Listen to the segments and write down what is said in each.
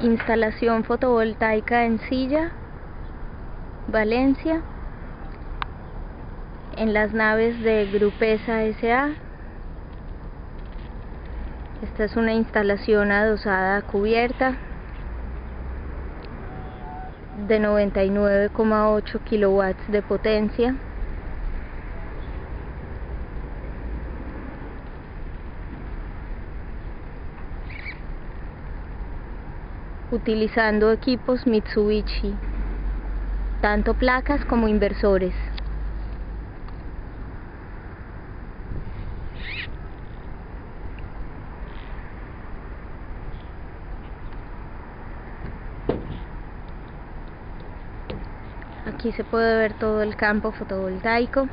Instalación fotovoltaica en Silla, Valencia, en las naves de Grupesa S.A. Esta es una instalación adosada cubierta de 99,8 kilowatts de potencia. Utilizando equipos Mitsubishi, tanto placas como inversores. Aquí se puede ver todo el campo fotovoltaico.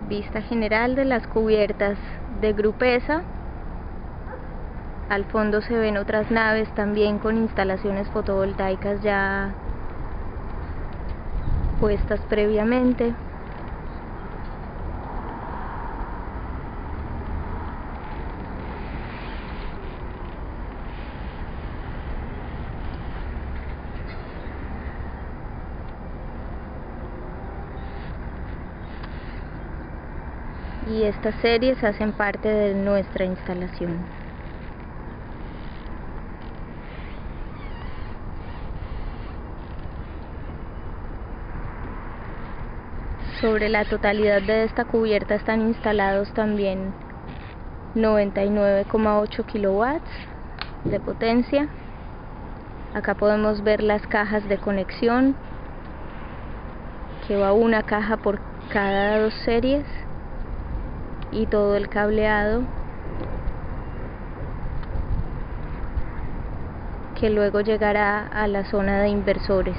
Vista general de las cubiertas de Grupesa. Al fondo se ven otras naves también con instalaciones fotovoltaicas ya puestas previamente. Y estas series hacen parte de nuestra instalación. Sobre la totalidad de esta cubierta están instalados también 99,8 kilowatts de potencia. Acá podemos ver las cajas de conexión, que va una caja por cada dos series, y todo el cableado que luego llegará a la zona de inversores.